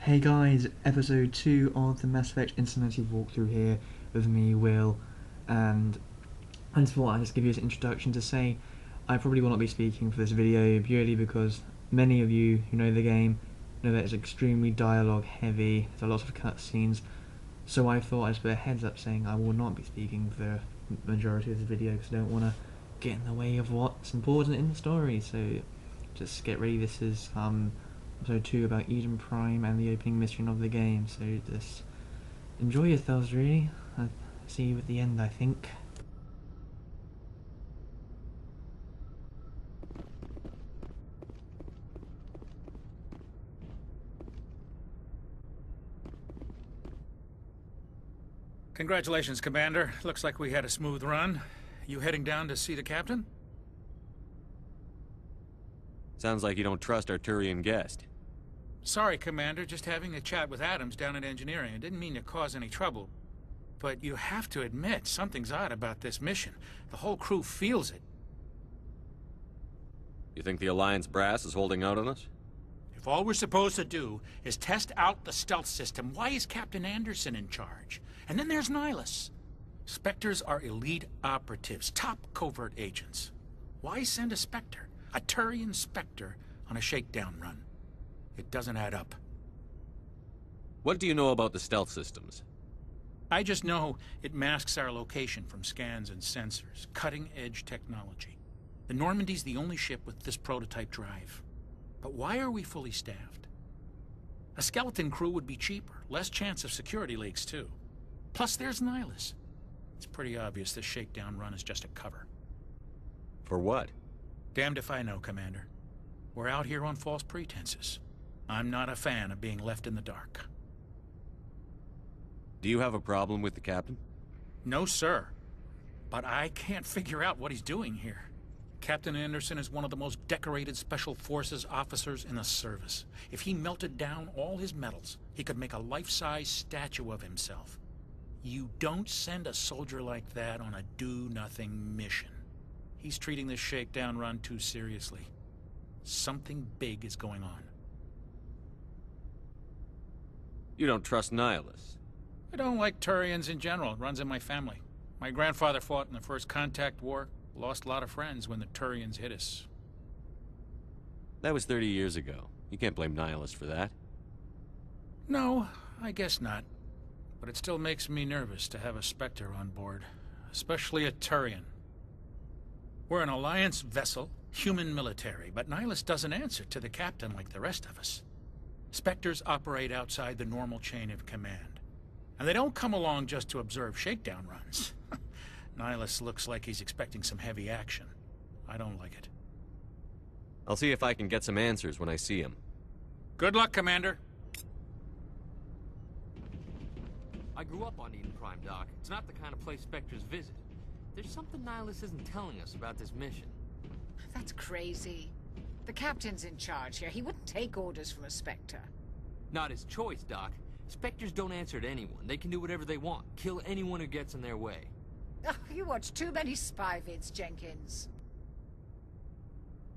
Hey guys, episode 2 of the Mass Effect Insanity walkthrough here with me, Will, and I just thought I'd just give you an introduction to say I probably will not be speaking for this video purely because many of you who know the game know that it's extremely dialogue heavy, there's a lot of cutscenes, so I thought I'd just put a heads up saying I will not be speaking for the majority of this video because I don't want to get in the way of what's important in the story, so just get ready. This is episode 2 about Eden Prime and the opening mission of the game, so just enjoy yourselves really. I'll see you at the end, I think. Congratulations, Commander. Looks like we had a smooth run. You heading down to see the captain? Sounds like you don't trust our Turian guest. Sorry, Commander. Just having a chat with Adams down at engineering. I didn't mean to cause any trouble. But you have to admit, something's odd about this mission. The whole crew feels it. You think the Alliance brass is holding out on us? If all we're supposed to do is test out the stealth system, why is Captain Anderson in charge? And then there's Nihilus. Spectres are elite operatives, top covert agents. Why send a Spectre, a Turian Spectre, on a shakedown run? It doesn't add up. What do you know about the stealth systems? I just know it masks our location from scans and sensors. Cutting-edge technology. The Normandy's the only ship with this prototype drive. But why are we fully staffed? A skeleton crew would be cheaper. Less chance of security leaks, too. Plus, there's Nihilus. It's pretty obvious this shakedown run is just a cover. For what? Damned if I know, Commander. We're out here on false pretenses. I'm not a fan of being left in the dark. Do you have a problem with the captain? No, sir. But I can't figure out what he's doing here. Captain Anderson is one of the most decorated Special Forces officers in the service. If he melted down all his medals, he could make a life-size statue of himself. You don't send a soldier like that on a do-nothing mission. He's treating this shakedown run too seriously. Something big is going on. You don't trust Nihilus? I don't like Turians in general. It runs in my family. My grandfather fought in the First Contact War. Lost a lot of friends when the Turians hit us. That was 30 years ago. You can't blame Nihilus for that. No, I guess not. But it still makes me nervous to have a Spectre on board. Especially a Turian. We're an Alliance vessel, human military, but Nihilus doesn't answer to the captain like the rest of us. Spectres operate outside the normal chain of command. And they don't come along just to observe shakedown runs. Nihilus looks like he's expecting some heavy action. I don't like it. I'll see if I can get some answers when I see him. Good luck, Commander. I grew up on Eden Prime, Doc. It's not the kind of place Spectres visit. There's something Nihilus isn't telling us about this mission. That's crazy. The captain's in charge here. He wouldn't take orders from a Spectre. Not his choice, Doc. Spectres don't answer to anyone. They can do whatever they want. Kill anyone who gets in their way. Oh, you watch too many spy vids, Jenkins.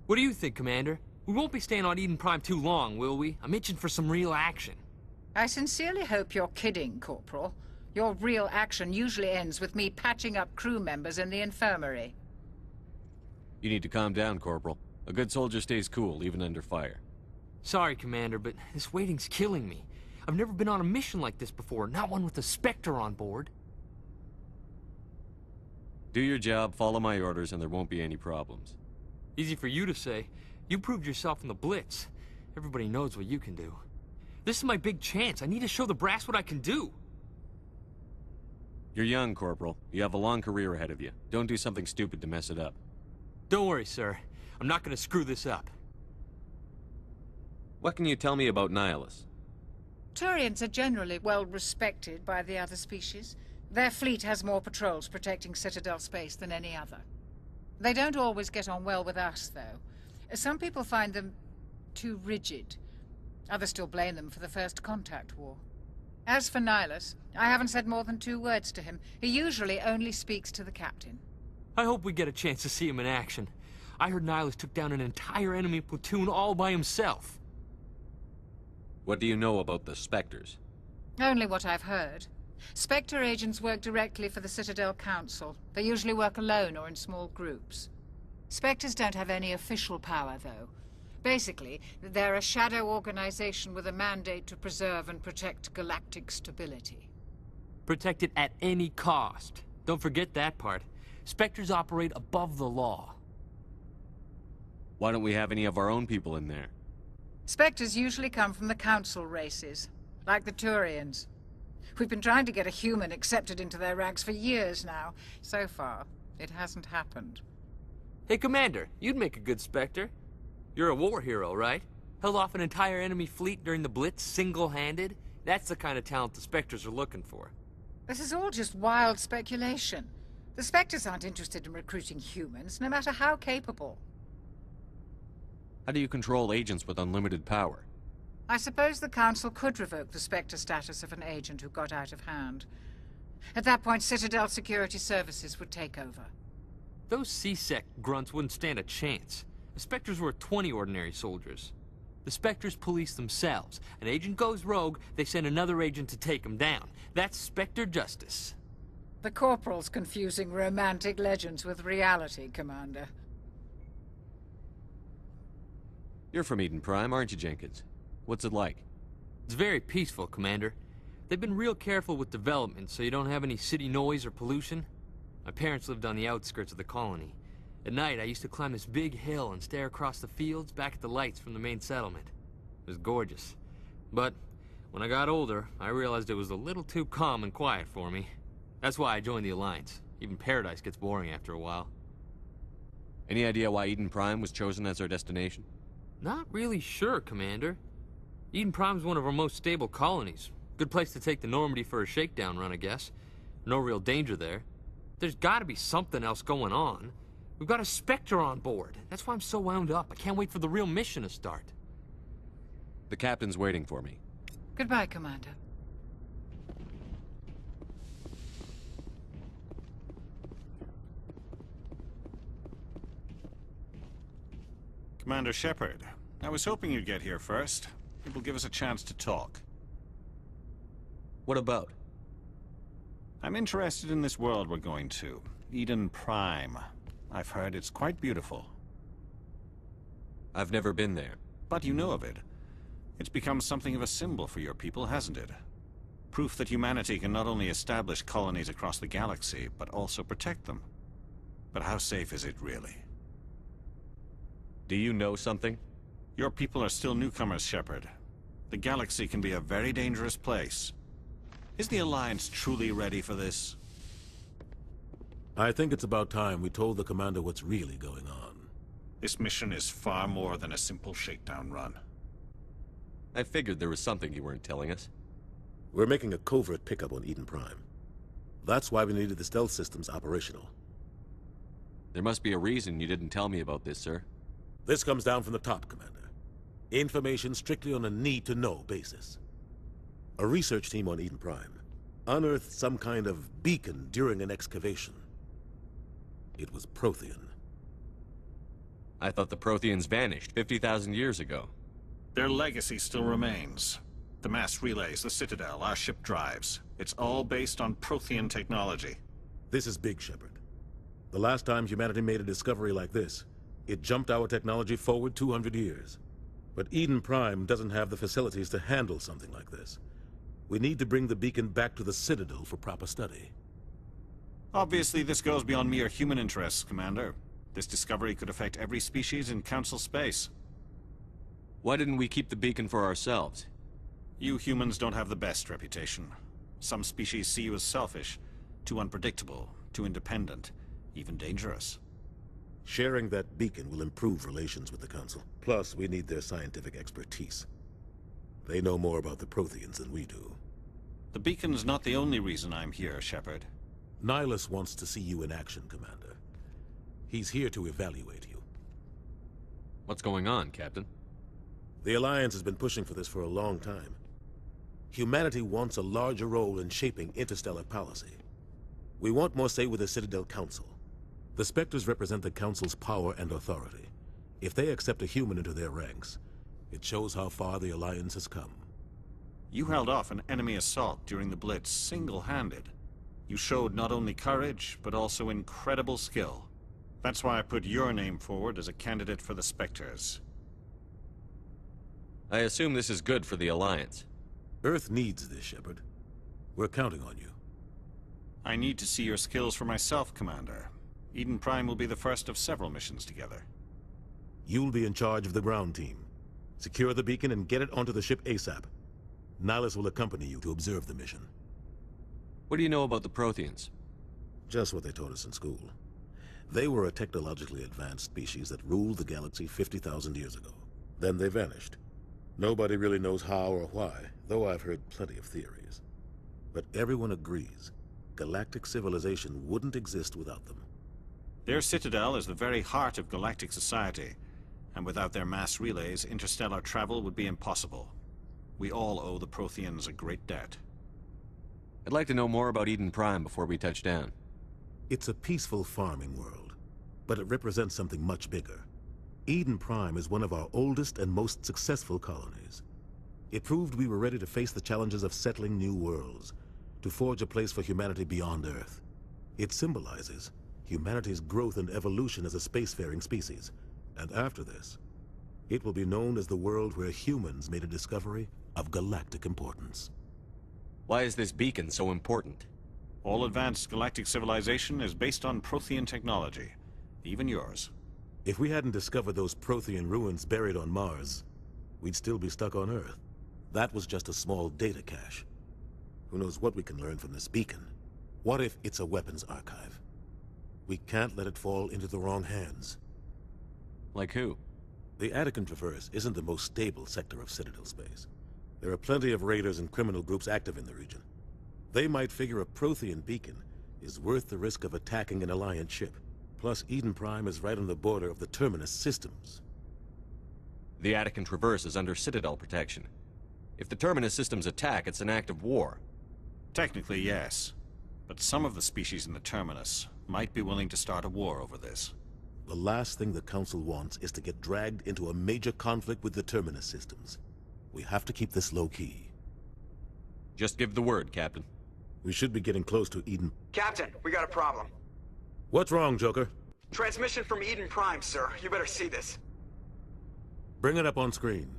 What do you think, Commander? We won't be staying on Eden Prime too long, will we? I'm itching for some real action. I sincerely hope you're kidding, Corporal. Your real action usually ends with me patching up crew members in the infirmary. You need to calm down, Corporal. A good soldier stays cool, even under fire. Sorry, Commander, but this waiting's killing me. I've never been on a mission like this before, not one with a Spectre on board. Do your job, follow my orders, and there won't be any problems. Easy for you to say. You proved yourself in the Blitz. Everybody knows what you can do. This is my big chance. I need to show the brass what I can do. You're young, Corporal. You have a long career ahead of you. Don't do something stupid to mess it up. Don't worry, sir. I'm not gonna screw this up. What can you tell me about Nihilus? Turians are generally well respected by the other species. Their fleet has more patrols protecting Citadel space than any other. They don't always get on well with us, though. Some people find them too rigid. Others still blame them for the First Contact War. As for Nihilus, I haven't said more than 2 words to him. He usually only speaks to the captain. I hope we get a chance to see him in action. I heard Nihilus took down an entire enemy platoon all by himself. What do you know about the Spectres? Only what I've heard. Spectre agents work directly for the Citadel Council. They usually work alone or in small groups. Spectres don't have any official power, though. Basically, they're a shadow organization with a mandate to preserve and protect galactic stability. Protect it at any cost. Don't forget that part. Spectres operate above the law. Why don't we have any of our own people in there? Spectres usually come from the Council races, like the Turians. We've been trying to get a human accepted into their ranks for years now. So far, it hasn't happened. Hey, Commander, you'd make a good Spectre. You're a war hero, right? Held off an entire enemy fleet during the Blitz single-handed? That's the kind of talent the Spectres are looking for. This is all just wild speculation. The Spectres aren't interested in recruiting humans, no matter how capable. How do you control agents with unlimited power? I suppose the Council could revoke the Spectre status of an agent who got out of hand. At that point, Citadel Security Services would take over. Those C-Sec grunts wouldn't stand a chance. The Spectres were 20 ordinary soldiers. The Spectres police themselves. An agent goes rogue, they send another agent to take him down. That's Spectre justice. The Corporal's confusing romantic legends with reality, Commander. You're from Eden Prime, aren't you, Jenkins? What's it like? It's very peaceful, Commander. They've been real careful with development, so you don't have any city noise or pollution. My parents lived on the outskirts of the colony. At night, I used to climb this big hill and stare across the fields back at the lights from the main settlement. It was gorgeous. But when I got older, I realized it was a little too calm and quiet for me. That's why I joined the Alliance. Even Paradise gets boring after a while. Any idea why Eden Prime was chosen as our destination? Not really sure, Commander. Eden Prime's one of our most stable colonies. Good place to take the Normandy for a shakedown run, I guess. No real danger there. There's gotta be something else going on. We've got a Spectre on board. That's why I'm so wound up. I can't wait for the real mission to start. The captain's waiting for me. Goodbye, Commander. Commander Shepard, I was hoping you'd get here first. It will give us a chance to talk. What about? I'm interested in this world we're going to. Eden Prime. I've heard it's quite beautiful. I've never been there. But you know of it. It's become something of a symbol for your people, hasn't it? Proof that humanity can not only establish colonies across the galaxy, but also protect them. But how safe is it really? Do you know something? Your people are still newcomers, Shepard. The galaxy can be a very dangerous place. Is the Alliance truly ready for this? I think it's about time we told the Commander what's really going on. This mission is far more than a simple shakedown run. I figured there was something you weren't telling us. We're making a covert pickup on Eden Prime. That's why we needed the stealth systems operational. There must be a reason you didn't tell me about this, sir. This comes down from the top, Commander. Information strictly on a need-to-know basis. A research team on Eden Prime unearthed some kind of beacon during an excavation. It was Prothean. I thought the Protheans vanished 50,000 years ago. Their legacy still remains. The mass relays, the Citadel, our ship drives. It's all based on Prothean technology. This is big, Shepard. The last time humanity made a discovery like this, it jumped our technology forward 200 years. But Eden Prime doesn't have the facilities to handle something like this. We need to bring the beacon back to the Citadel for proper study. Obviously, this goes beyond mere human interests, Commander. This discovery could affect every species in Council space. Why didn't we keep the beacon for ourselves? You humans don't have the best reputation. Some species see you as selfish, too unpredictable, too independent, even dangerous. Sharing that beacon will improve relations with the Council. Plus, we need their scientific expertise. They know more about the Protheans than we do. The beacon's not the only reason I'm here, Shepard. Nihilus wants to see you in action, Commander. He's here to evaluate you. What's going on, Captain? The Alliance has been pushing for this for a long time. Humanity wants a larger role in shaping interstellar policy. We want more say with the Citadel Council. The Spectres represent the Council's power and authority. If they accept a human into their ranks, it shows how far the Alliance has come. You held off an enemy assault during the Blitz single-handed. You showed not only courage, but also incredible skill. That's why I put your name forward as a candidate for the Spectres. I assume this is good for the Alliance. Earth needs this, Shepard. We're counting on you. I need to see your skills for myself, Commander. Eden Prime will be the first of several missions together. You'll be in charge of the ground team. Secure the beacon and get it onto the ship ASAP. Nihilus will accompany you to observe the mission. What do you know about the Protheans? Just what they taught us in school. They were a technologically advanced species that ruled the galaxy 50,000 years ago. Then they vanished. Nobody really knows how or why, though I've heard plenty of theories. But everyone agrees, galactic civilization wouldn't exist without them. Their citadel is the very heart of galactic society, and without their mass relays, interstellar travel would be impossible. We all owe the Protheans a great debt. I'd like to know more about Eden Prime before we touch down. It's a peaceful farming world, but it represents something much bigger. Eden Prime is one of our oldest and most successful colonies. It proved we were ready to face the challenges of settling new worlds, to forge a place for humanity beyond Earth. It symbolizes humanity's growth and evolution as a spacefaring species. And after this, it will be known as the world where humans made a discovery of galactic importance. Why is this beacon so important? All advanced galactic civilization is based on Prothean technology, even yours. If we hadn't discovered those Prothean ruins buried on Mars, we'd still be stuck on Earth. That was just a small data cache. Who knows what we can learn from this beacon? What if it's a weapons archive? We can't let it fall into the wrong hands. Like who? The Attican Traverse isn't the most stable sector of Citadel space. There are plenty of raiders and criminal groups active in the region. They might figure a Prothean beacon is worth the risk of attacking an Alliance ship. Plus, Eden Prime is right on the border of the Terminus systems. The Attican Traverse is under Citadel protection. If the Terminus systems attack, it's an act of war. Technically, yes. But some of the species in the Terminus might be willing to start a war over this. The last thing the Council wants is to get dragged into a major conflict with the Terminus systems. We have to keep this low-key. Just give the word, Captain. We should be getting close to Eden. Captain, we got a problem. What's wrong, Joker? Transmission from Eden Prime, sir. You better see this. Bring it up on screen.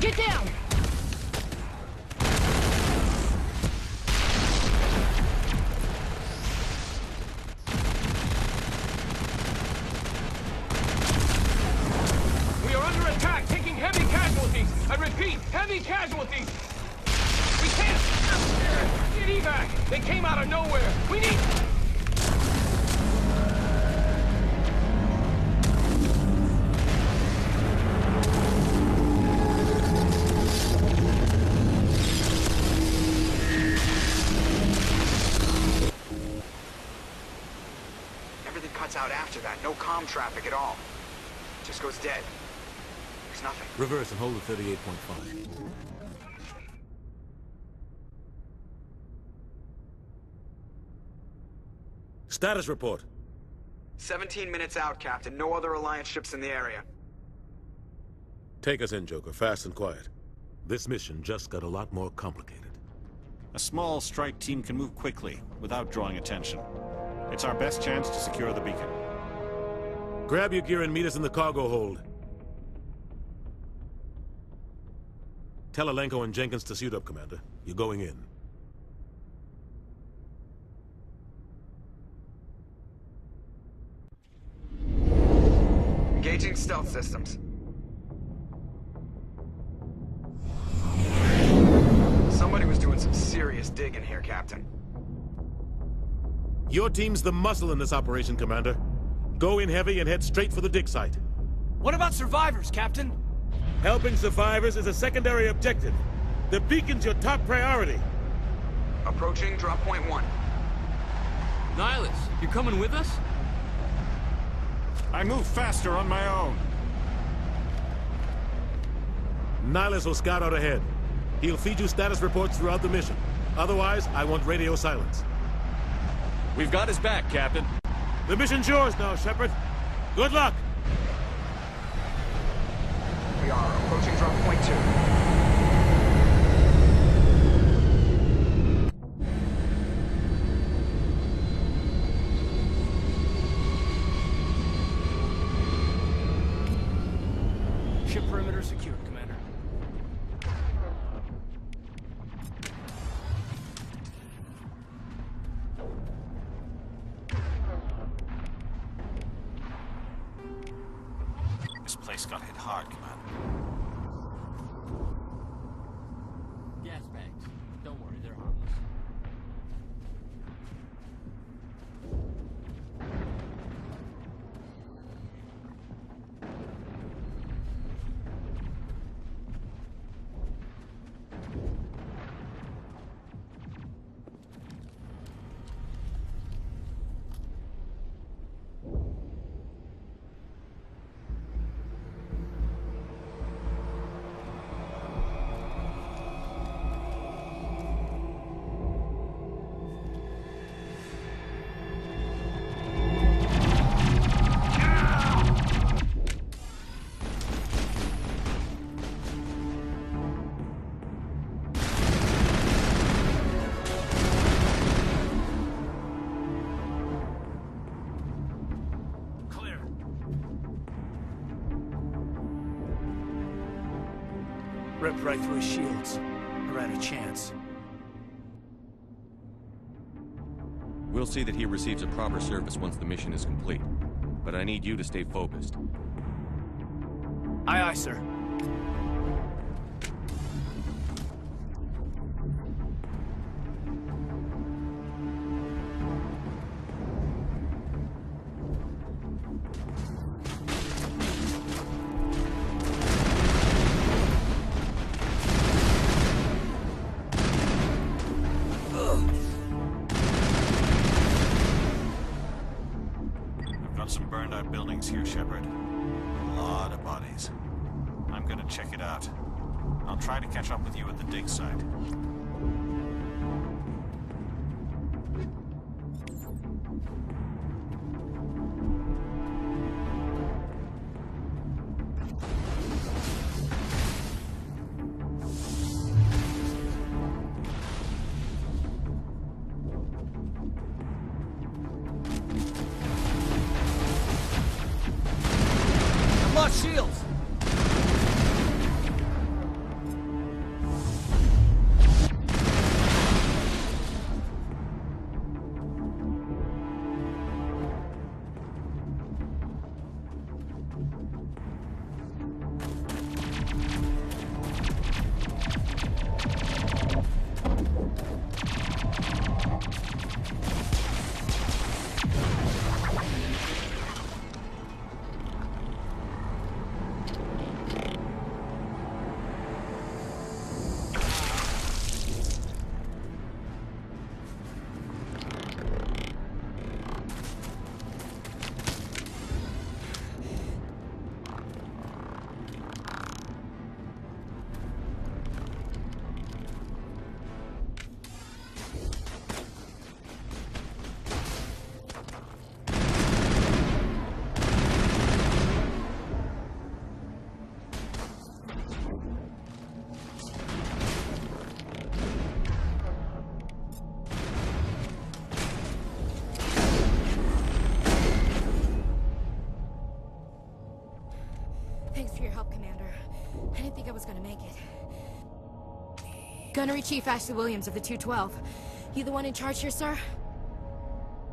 Get down! We are under attack, taking heavy casualties. I repeat, heavy casualties. We can't get evac. They came out of nowhere. We need... Everything cuts out after that. No comm traffic at all. Just goes dead. There's nothing. Reverse and hold at 38.5. Status report. 17 minutes out, Captain. No other Alliance ships in the area. Take us in, Joker, fast and quiet. This mission just got a lot more complicated. A small strike team can move quickly, without drawing attention. It's our best chance to secure the beacon. Grab your gear and meet us in the cargo hold. Tell Alenko and Jenkins to suit up, Commander. You're going in. Engaging stealth systems. Somebody was doing some serious digging here, Captain. Your team's the muscle in this operation, Commander. Go in heavy and head straight for the dig site. What about survivors, Captain? Helping survivors is a secondary objective. The beacon's your top priority. Approaching drop point 1. Nihilus, you coming with us? I move faster on my own. Nihilus will scout out ahead. He'll feed you status reports throughout the mission. Otherwise, I want radio silence. We've got his back, Captain. The mission's yours now, Shepard. Good luck! We are approaching drop point 2. Ship perimeter secured, Commander. This place got hit hard, Commander. Gas bags. Don't worry, they're harmless. Ripped right through his shields. Never had a chance. We'll see that he receives a proper service once the mission is complete. But I need you to stay focused. Aye, aye, sir. Some burned out buildings here, Shepard. A lot of bodies. I'm gonna check it out. I'll try to catch up with you at the dig site. Shields! Thanks for your help, Commander. I didn't think I was gonna make it. Gunnery Chief Ashley Williams of the 212. You the one in charge here, sir?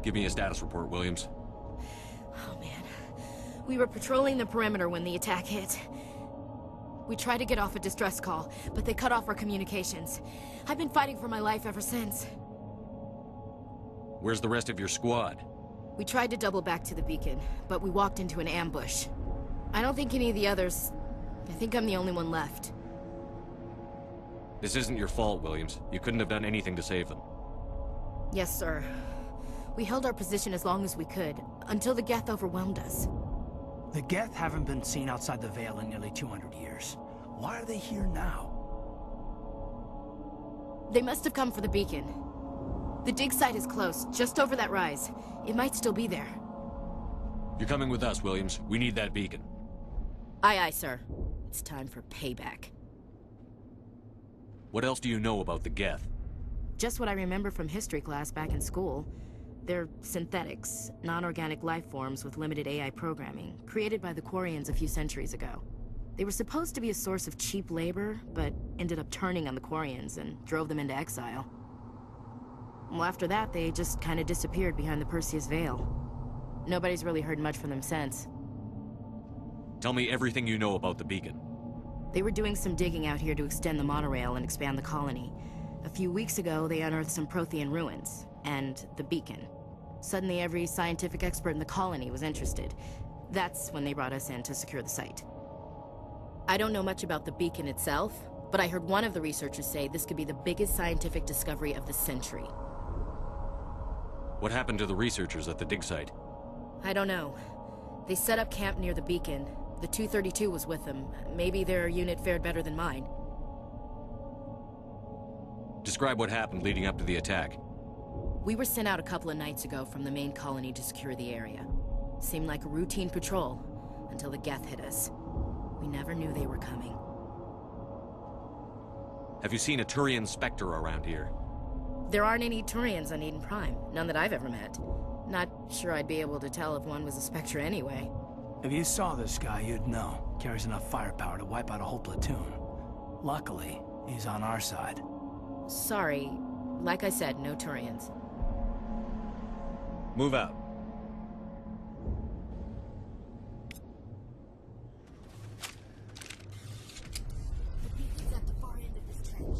Give me a status report, Williams. Oh, man. We were patrolling the perimeter when the attack hit. We tried to get off a distress call, but they cut off our communications. I've been fighting for my life ever since. Where's the rest of your squad? We tried to double back to the beacon, but we walked into an ambush. I don't think any of the others... I think I'm the only one left. This isn't your fault, Williams. You couldn't have done anything to save them. Yes, sir. We held our position as long as we could, until the Geth overwhelmed us. The Geth haven't been seen outside the Veil in nearly 200 years. Why are they here now? They must have come for the beacon. The dig site is close, just over that rise. It might still be there. You're coming with us, Williams. We need that beacon. Aye, aye, sir. It's time for payback. What else do you know about the Geth? Just what I remember from history class back in school. They're synthetics, non-organic life forms with limited AI programming, created by the Quarians a few centuries ago. They were supposed to be a source of cheap labor, but ended up turning on the Quarians and drove them into exile. Well, after that, they just kind of disappeared behind the Perseus Veil. Nobody's really heard much from them since. Tell me everything you know about the beacon. They were doing some digging out here to extend the monorail and expand the colony. A few weeks ago, they unearthed some Prothean ruins, and the beacon. Suddenly, every scientific expert in the colony was interested. That's when they brought us in to secure the site. I don't know much about the beacon itself, but I heard one of the researchers say this could be the biggest scientific discovery of the century. What happened to the researchers at the dig site? I don't know. They set up camp near the beacon. The 232 was with them. Maybe their unit fared better than mine. Describe what happened leading up to the attack. We were sent out a couple of nights ago from the main colony to secure the area. Seemed like a routine patrol, until the Geth hit us. We never knew they were coming. Have you seen a Turian Spectre around here? There aren't any Turians on Eden Prime. None that I've ever met. Not sure I'd be able to tell if one was a Spectre anyway. If you saw this guy, you'd know. Carries enough firepower to wipe out a whole platoon. Luckily, he's on our side. Sorry. Like I said, no Turians. Move out. The beacon's at the far end of this trench.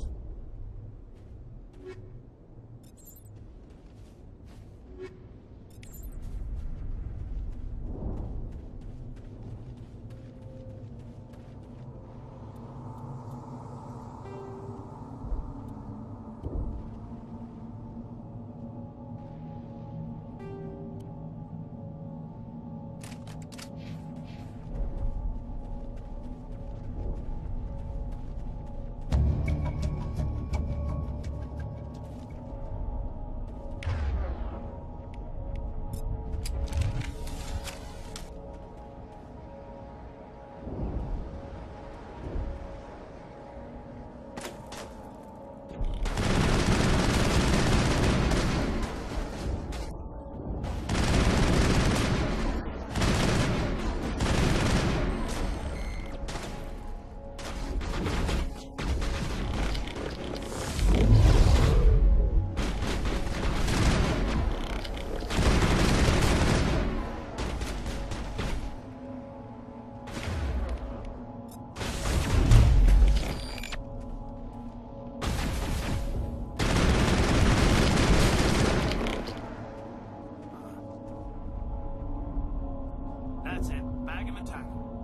That's it. Bag him and tackle.